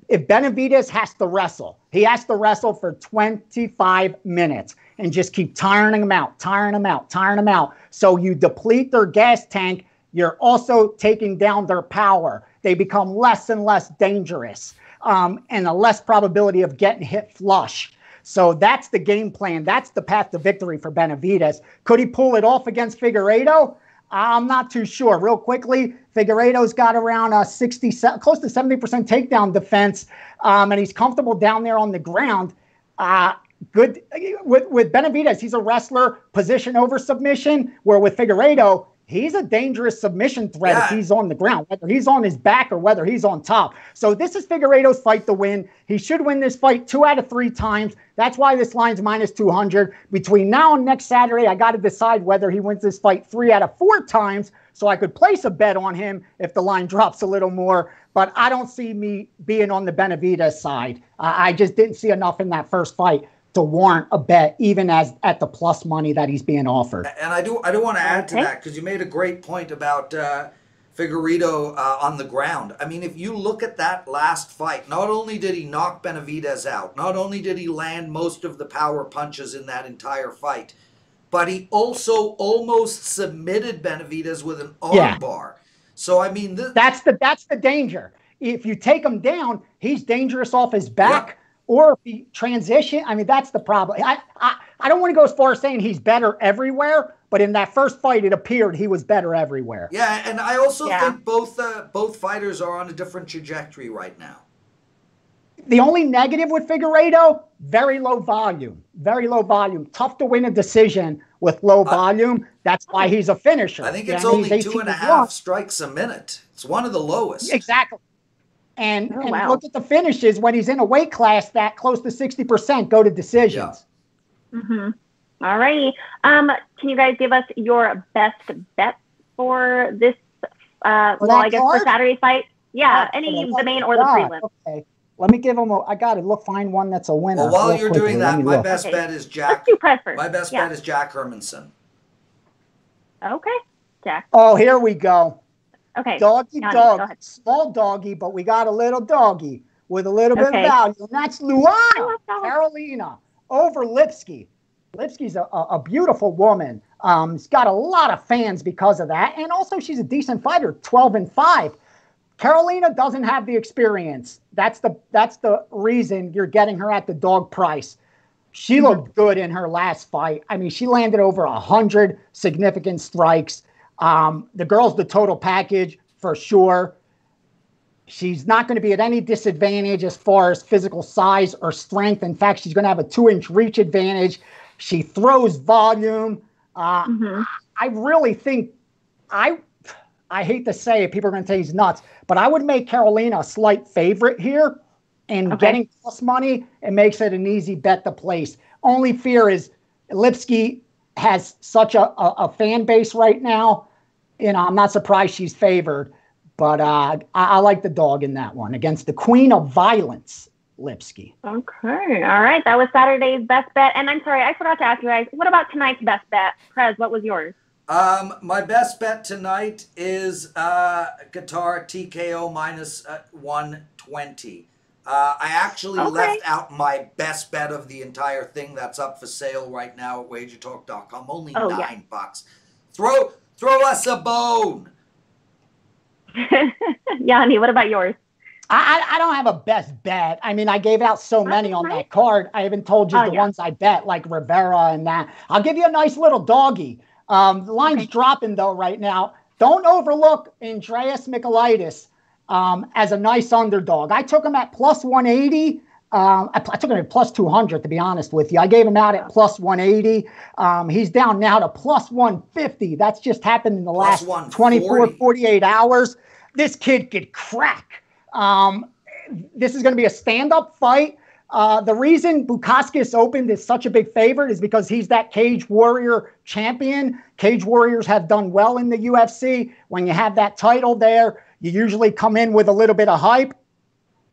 If Benavidez has to wrestle, he has to wrestle for 25 minutes and just keep tiring them out. So you deplete their gas tank. You're also taking down their power. They become less and less dangerous, and a less probability of getting hit flush. So that's the game plan. That's the path to victory for Benavidez. Could he pull it off against Figueiredo? I'm not too sure. Real quickly, Figueiredo's got around close to 70% takedown defense, and he's comfortable down there on the ground. Good with Benavidez, he's a wrestler, position over submission, where with Figueiredo, he's a dangerous submission threat if he's on the ground, whether he's on his back or whether he's on top. So this is Figueiredo's fight to win. He should win this fight 2 out of 3 times. That's why this line's minus 200. Between now and next Saturday, I got to decide whether he wins this fight 3 out of 4 times, so I could place a bet on him if the line drops a little more. But I don't see me being on the Benavidez side. I just didn't see enough in that first fight to warrant a bet, even as at the plus money that he's being offered. And I do want to add to that, because you made a great point about Figueiredo on the ground. I mean, if you look at that last fight, not only did he knock Benavidez out, not only did he land most of the power punches in that entire fight, but he also almost submitted Benavidez with an arm bar. So I mean, that's the danger. If you take him down, he's dangerous off his back. Yeah. Or if he transition, I mean, that's the problem. I don't want to go as far as saying he's better everywhere, but in that first fight, it appeared he was better everywhere. Yeah, and I also think both fighters are on a different trajectory right now. The only negative with Figueiredo, very low volume. Very low volume. Tough to win a decision with low volume. That's why he's a finisher. I think it's only 2.5 strikes a minute. It's one of the lowest. Exactly. And look at the finishes when he's in a weight class that close to 60% go to decisions. Yeah. All righty. Can you guys give us your best bets for this, I guess for Saturday's fight? Yeah, the main or the prelim. Okay. Let me give him I got to find one that's a winner. Well, while you're doing that, my best bet is Jack. Let's do press first. My best bet is Jack Hermanson. Okay, Jack. Oh, here we go. Okay. Doggy. Small doggy, but we got a little doggy with a little bit of value. And that's Luana Carolina over Lipsky. Lipsky's a beautiful woman. She's got a lot of fans because of that. And also she's a decent fighter, 12-5. Carolina doesn't have the experience. That's the reason you're getting her at the dog price. She looked good in her last fight. I mean, she landed over 100 significant strikes. The girl's the total package for sure. She's not going to be at any disadvantage as far as physical size or strength. In fact, she's going to have a 2-inch reach advantage. She throws volume. I really think I hate to say it, people are going to say he's nuts, but I would make Carolina a slight favorite here, and getting plus money, it makes it an easy bet to place. Only fear is Lipski has such a fan base right now. You know, I'm not surprised she's favored, but I like the dog in that one against the Queen of Violence, Lipski. Okay. All right. That was Saturday's best bet. And I'm sorry, I forgot to ask you guys, what about tonight's best bet? Prez, what was yours? My best bet tonight is Kattar TKO minus 120. I actually left out my best bet of the entire thing that's up for sale right now at wagertalk.com. Only $9. Throw us a bone. Gianni, what about yours? I don't have a best bet. I mean, I gave out so many on that card. I haven't told you the ones I bet, like Rivera and that. I'll give you a nice little doggy. The line's dropping, though, right now. Don't overlook Andreas Michailidis as a nice underdog. I took him at plus 180. I took him at plus 200, to be honest with you. I gave him out at plus 180. He's down now to plus 150. That's just happened in the last 24, 48 hours. This kid could crack. This is going to be a stand-up fight. The reason Bukauskas opened is such a big favorite is because he's that Cage Warrior champion. Cage Warriors have done well in the UFC. When you have that title there, you usually come in with a little bit of hype.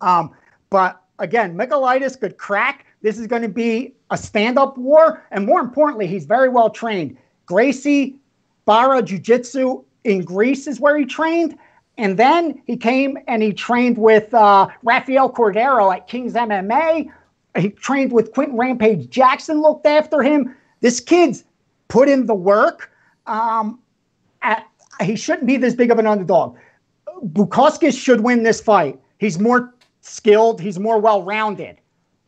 But again, Michailidis could crack. This is going to be a stand-up war. And more importantly, he's very well trained. Gracie Barra Jiu-Jitsu in Greece is where he trained. And then he came and he trained with Rafael Cordero at King's MMA. He trained with Quentin Rampage Jackson, looked after him. This kid's put in the work. He shouldn't be this big of an underdog. Bukauskas should win this fight. He's more skilled. He's more well-rounded.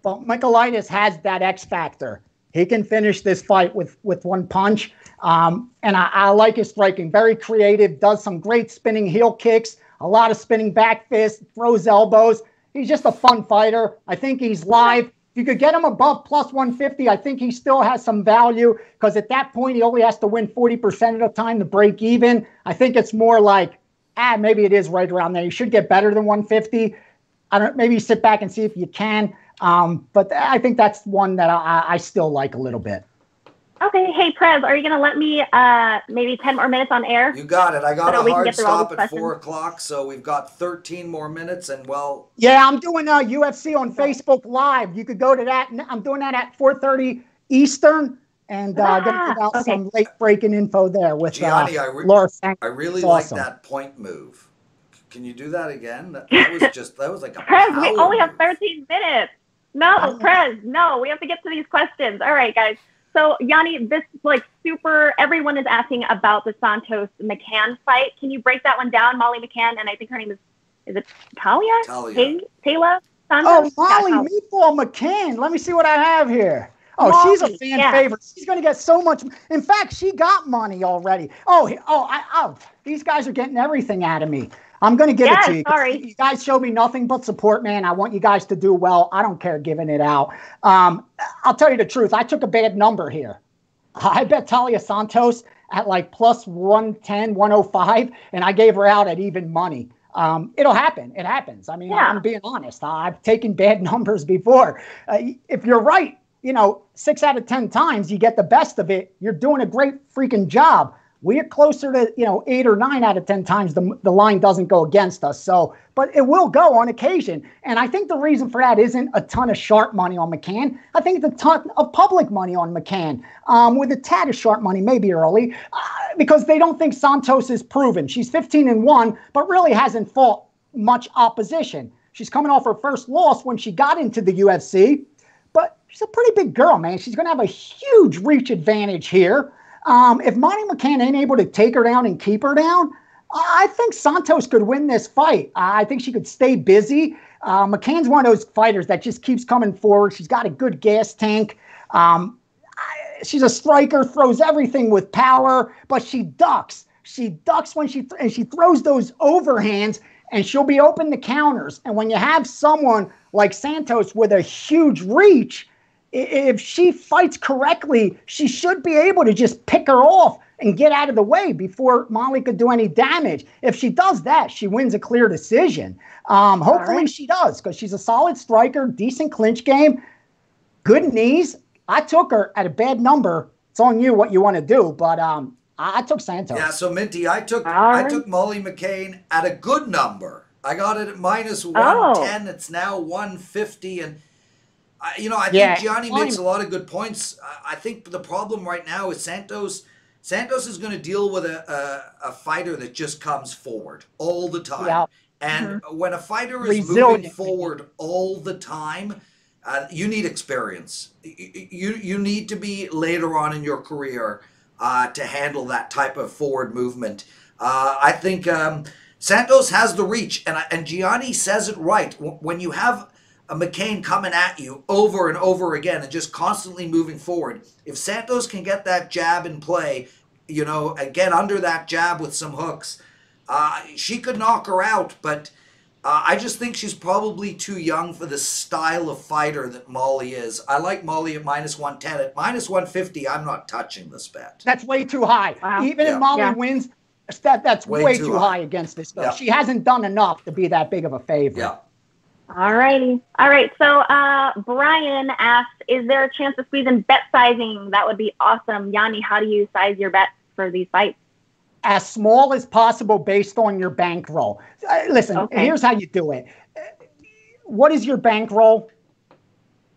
But Michailidis has that X factor. He can finish this fight with one punch. And I like his striking. Very creative, does some great spinning heel kicks, a lot of spinning back fists, throws elbows. He's just a fun fighter. I think he's live. If you could get him above plus 150, I think he still has some value because at that point, he only has to win 40% of the time to break even. I think it's more like, maybe it is right around there. You should get better than 150. Maybe sit back and see if you can. But I think that's one that I still like a little bit. Okay. Hey, Prez, are you going to let me maybe 10 more minutes on air? You got it. I got a hard stop at 4 o'clock, so we've got 13 more minutes. And yeah, I'm doing UFC on Facebook Live. You could go to that. I'm doing that at 4:30 Eastern. And going to give out some late breaking info there with Gianni, Laura. I really like that point move. Can you do that again? That was like a Prez, we only have 13 minutes. No, Prez, no, we have to get to these questions. All right, guys. So, Gianni, this everyone is asking about the Santos McCann fight. Can you break that one down? Molly McCann, and I think her name is it Taila? Taila Santos? Oh, Molly Meatball McCann. Let me see what I have here. Oh, Molly, she's a fan favorite. She's going to get so much. In fact, she got money already. These guys are getting everything out of me. I'm going to give it to you. Sorry. You guys show me nothing but support, man. I want you guys to do well. I don't care giving it out. I'll tell you the truth. I took a bad number here. I bet Taila Santos at like plus 110, 105, and I gave her out at even money. It'll happen. It happens. I mean, I'm being honest. I've taken bad numbers before. If you're right, 6 out of 10 times you get the best of it. You're doing a great freaking job. We're closer to, 8 or 9 out of 10 times the line doesn't go against us. So, but it will go on occasion. And I think the reason for that isn't a ton of sharp money on McCann. I think it's a ton of public money on McCann with a tad of sharp money, maybe early, because they don't think Santos is proven. She's 15-1, but really hasn't fought much opposition. She's coming off her first loss when she got into the UFC, but she's a pretty big girl, man. She's going to have a huge reach advantage here. If Molly McCann ain't able to take her down and keep her down, I think Santos could win this fight. I think she could stay busy. McCann's one of those fighters that just keeps coming forward. She's got a good gas tank. She's a striker, throws everything with power, but she ducks. She ducks when she throws those overhands, and she'll be open to counters. And when you have someone like Santos with a huge reach, if she fights correctly, she should be able to just pick her off and get out of the way before Molly could do any damage. If she does that, she wins a clear decision. Hopefully she does, because she's a solid striker, decent clinch game, good knees. I took her at a bad number. It's on you what you want to do, but I took Santos. Yeah, so Minty, I took Molly McCann at a good number. I got it at minus 110. It's now 150, and I think Gianni makes a lot of good points. I think the problem right now is Santos. Santos is going to deal with a fighter that just comes forward all the time. Yeah. And when a fighter is moving forward all the time, you need experience. You need to be later on in your career to handle that type of forward movement. I think Santos has the reach, and Gianni says it right. When you have a McCann coming at you over and over again and just constantly moving forward, if Santos can get that jab in play, and get under that jab with some hooks, she could knock her out. But I just think she's probably too young for the style of fighter that Molly is. I like Molly at minus 110. At minus 150, I'm not touching this bet. That's way too high. Wow. Even if Molly wins, that's way too high against this girl. Yeah. She hasn't done enough to be that big of a favorite. Yeah. All righty. All right. So Brian asked, is there a chance to squeeze in bet sizing? That would be awesome. Gianni, how do you size your bets for these fights? As small as possible based on your bankroll. Listen, here's how you do it. What is your bankroll?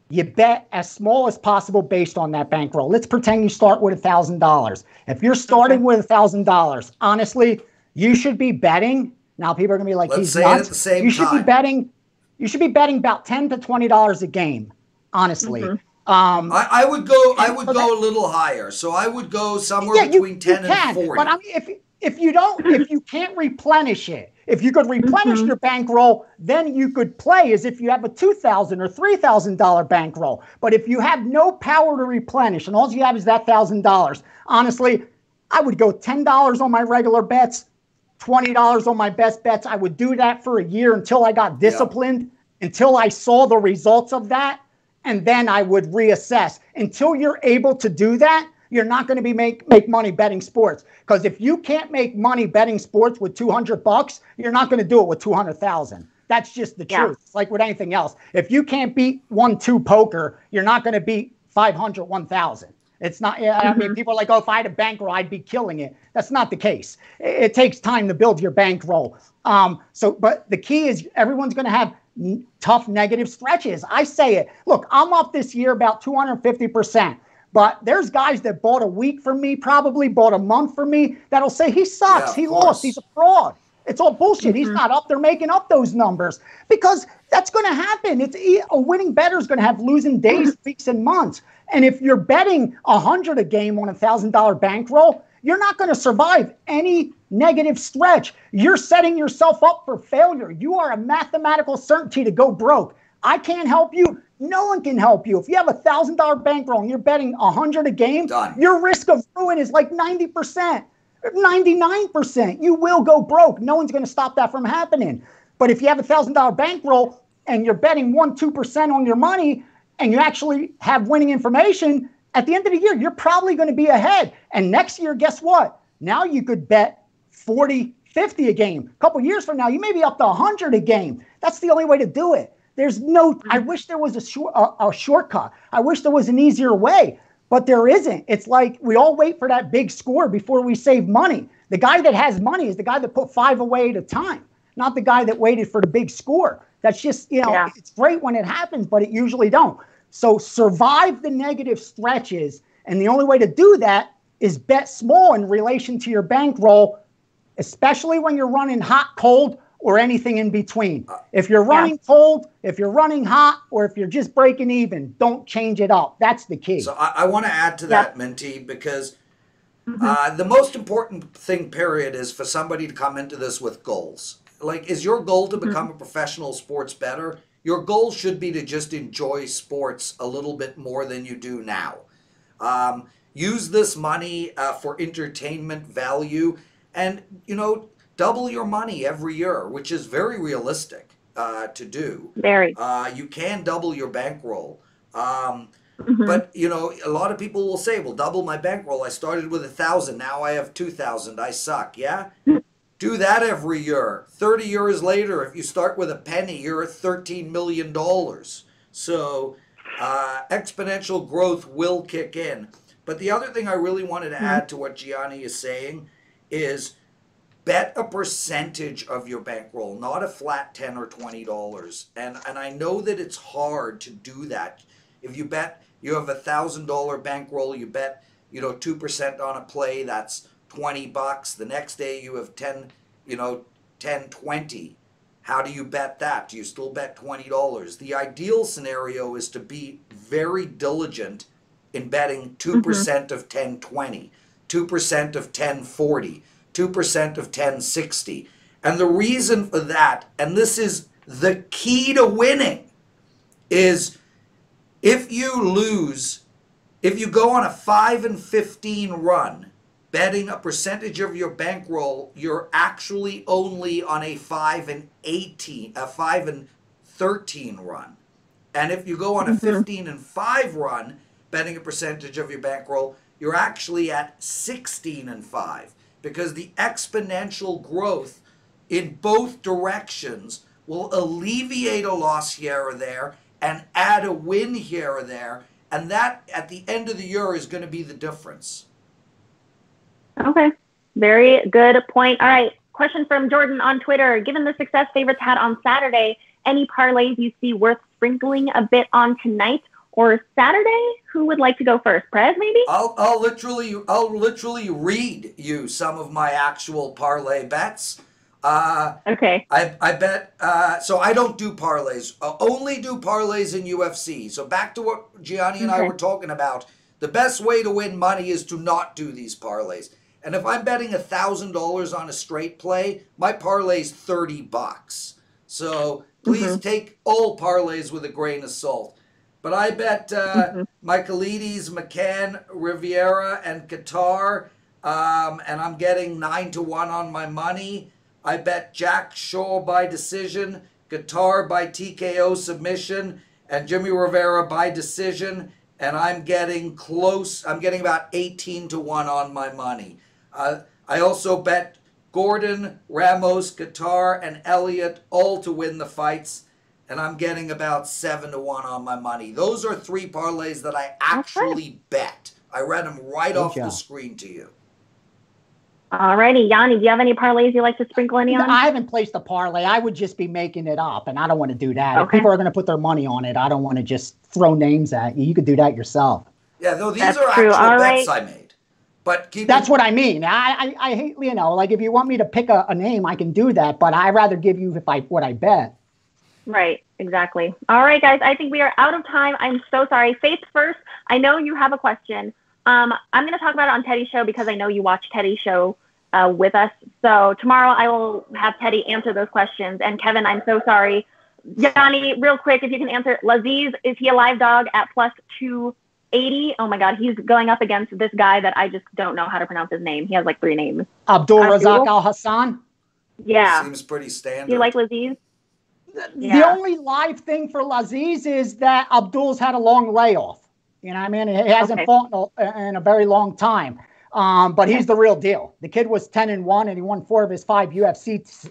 You bet as small as possible based on that bankroll. Let's pretend you start with $1,000. If you're starting with $1,000, honestly, you should be betting. Now people are going to be like, he's nuts. At the same time. You should be betting about $10 to $20 a game, honestly. I would go a little higher. So I would go somewhere between 10 and 40. But I mean, if you can't replenish it, if you could replenish your bankroll, then you could play as if you have a $2,000 or $3,000 bankroll. But if you have no power to replenish and all you have is that $1,000, honestly, I would go $10 on my regular bets, $20 on my best bets. I would do that for a year until I got disciplined, until I saw the results of that, and then I would reassess. Until you're able to do that, you're not going to be make money betting sports. Because if you can't make money betting sports with $200, you're not going to do it with 200,000. That's just the truth. It's like with anything else. If you can't beat 1-2 poker, you're not going to beat 500, 1,000. It's not, I mean, people are like, oh, if I had a bankroll, I'd be killing it. That's not the case. It takes time to build your bankroll. But the key is everyone's going to have tough negative stretches. I say it. Look, I'm up this year about 250%. But there's guys that bought a week from me, probably bought a month from me, that'll say he sucks. Yeah, he lost. He's a fraud. It's all bullshit. He's not up there making up those numbers because that's going to happen. A winning bettor is going to have losing days, weeks, and months. And if you're betting 100 a game on $1,000 bankroll, you're not going to survive any negative stretch. You're setting yourself up for failure. You are a mathematical certainty to go broke. I can't help you. No one can help you. If you have $1,000 bankroll and you're betting 100 a game, your risk of ruin is like 90%, 99%. You will go broke. No one's going to stop that from happening. But if you have $1,000 bankroll and you're betting 1-2% on your money and you actually have winning information, at the end of the year, you're probably going to be ahead. And next year, guess what? Now you could bet 40, 50 a game. A couple years from now, you may be up to 100 a game. That's the only way to do it. There's no, I wish there was a shortcut. I wish there was an easier way, but there isn't. It's like we all wait for that big score before we save money. The guy that has money is the guy that put 5 away at a time, not the guy that waited for the big score. That's just, it's great when it happens, but it usually don't. So survive the negative stretches. And the only way to do that is bet small in relation to your bankroll, especially when you're running hot, cold, or anything in between. If you're running cold, if you're running hot, or if you're just breaking even, don't change it up. That's the key. So I want to add to that, Minty, because the most important thing, period, is for somebody to come into this with goals. Like, is your goal to become a professional sports bettor? Your goal should be to just enjoy sports a little bit more than you do now. Use this money for entertainment value and, double your money every year, which is very realistic to do. Very. You can double your bankroll. But, you know, a lot of people will say, well, double my bankroll. I started with 1,000. Now I have 2,000. I suck. Yeah. Do that every year. 30 years later, if you start with a penny, you're at $13 million. So exponential growth will kick in. But the other thing I really wanted to add to what Gianni is saying is bet a percentage of your bankroll, not a flat $10 or $20. And I know that it's hard to do that. If you bet you have $1,000 bankroll, you bet 2% on a play, that's $20. The next day you have 10, 20. How do you bet that? Do you still bet $20? The ideal scenario is to be very diligent in betting 2% of 10.20, 2% of 10.40, 2% of 10.60. And the reason for that, and this is the key to winning, is if you go on a 5 and 15 run, betting a percentage of your bankroll, you're actually only on a 5 and 13 run. And if you go on a 15 and 5 run, betting a percentage of your bankroll, you're actually at 16 and 5, because the exponential growth in both directions will alleviate a loss here or there and add a win here or there, and that at the end of the year is going to be the difference. Okay, very good point. All right, question from Jordan on Twitter. Given the success favorites had on Saturday, any parlays you see worth sprinkling a bit on tonight or Saturday? Who would like to go first? Prez, maybe? I'll literally read you some of my actual parlay bets. Okay. I bet, so I don't do parlays. Only do parlays in UFC. So back to what Gianni and I were talking about. The best way to win money is to not do these parlays. And if I'm betting $1,000 on a straight play, my parlay's $30. So please take all parlays with a grain of salt. But I bet Michaelides, McCann, Rivera, and Kattar, and I'm getting 9-1 on my money. I bet Jack Shaw by decision, Kattar by TKO submission, and Jimmie Rivera by decision, and I'm getting close. I'm getting about 18-1 on my money. I also bet Gordon, Ramos, Kattar, and Elliott all to win the fights, and I'm getting about 7-1 on my money. Those are 3 parlays that I actually bet. I read them right off the screen to you. All righty, Gianni, do you have any parlays you like to sprinkle any on? I haven't placed a parlay. I would just be making it up, and I don't want to do that. If people are going to put their money on it, I don't want to just throw names at you. You could do that yourself. Yeah, though these are actual bets I made. But that's what I mean. I hate, like if you want me to pick a name, I can do that, but I'd rather give you what I bet. Right, exactly. All right, guys, I think we are out of time. I'm so sorry. Faith first, I know you have a question. I'm going to talk about it on Teddy's show because I know you watch Teddy's show with us. So tomorrow I will have Teddy answer those questions. And Kevin, I'm so sorry. Gianni, real quick, if you can answer, Lazzez, is he a live dog at +280? Oh my God, he's going up against this guy that I just don't know how to pronounce his name. He has like 3 names. Abdul Razak Alhassan? Yeah. Seems pretty standard. Do you like Lazzez? The only live thing for Lazzez is that Abdul's had a long layoff. You know what I mean? He hasn't fought in a very long time. But he's the real deal. The kid was 10-1, and he won 4 of his 5 UFC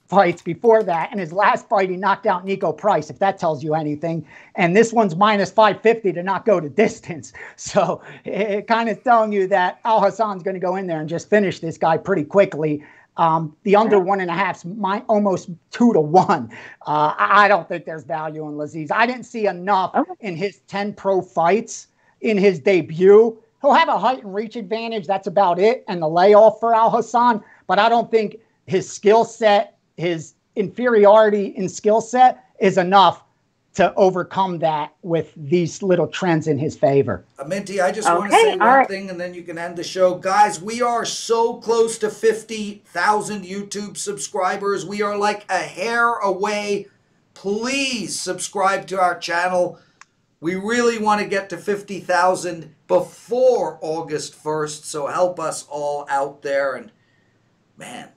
fights before that. And his last fight, he knocked out Nico Price, if that tells you anything. And this one's -550 to not go to distance. So it kind of telling you that Alhassan's going to go in there and just finish this guy pretty quickly. The under 1.5's almost 2-1. I don't think there's value in Lazzez. I didn't see enough in his 10 pro fights in his debut. He'll have a height and reach advantage. That's about it. And the layoff for Alhassan. But I don't think his skill set, his inferiority in skill set is enough to overcome that with these little trends in his favor. Minty, I just want to say one thing and then you can end the show. Guys, we are so close to 50,000 YouTube subscribers. We are like a hair away. Please subscribe to our channel. We really want to get to 50,000 before August 1st, so help us all out there. And, man.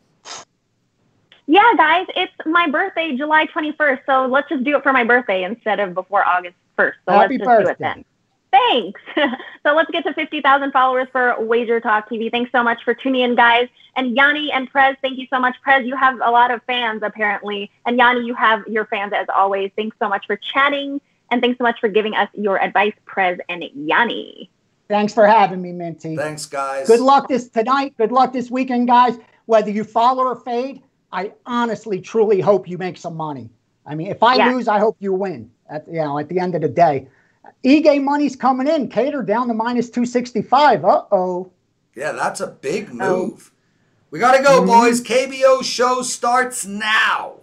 Yeah, guys, it's my birthday, July 21st, so let's just do it for my birthday instead of before August first. So Happy let's just birthday. do it then. Thanks. So let's get to 50,000 followers for Wager Talk TV. Thanks so much for tuning in, guys. And Gianni and Prez, thank you so much. Prez, you have a lot of fans, apparently. And Gianni, you have your fans, as always. Thanks so much for chatting. And thanks so much for giving us your advice, Prez and Gianni. Thanks for having me, Minty. Thanks, guys. Good luck tonight. Good luck this weekend, guys. Whether you follow or fade, I honestly, truly hope you make some money. I mean, if I lose, I hope you win at the end of the day. Ige money's coming in. Kattar down to -265. Uh-oh. Yeah, that's a big move. We got to go, boys. KBO show starts now.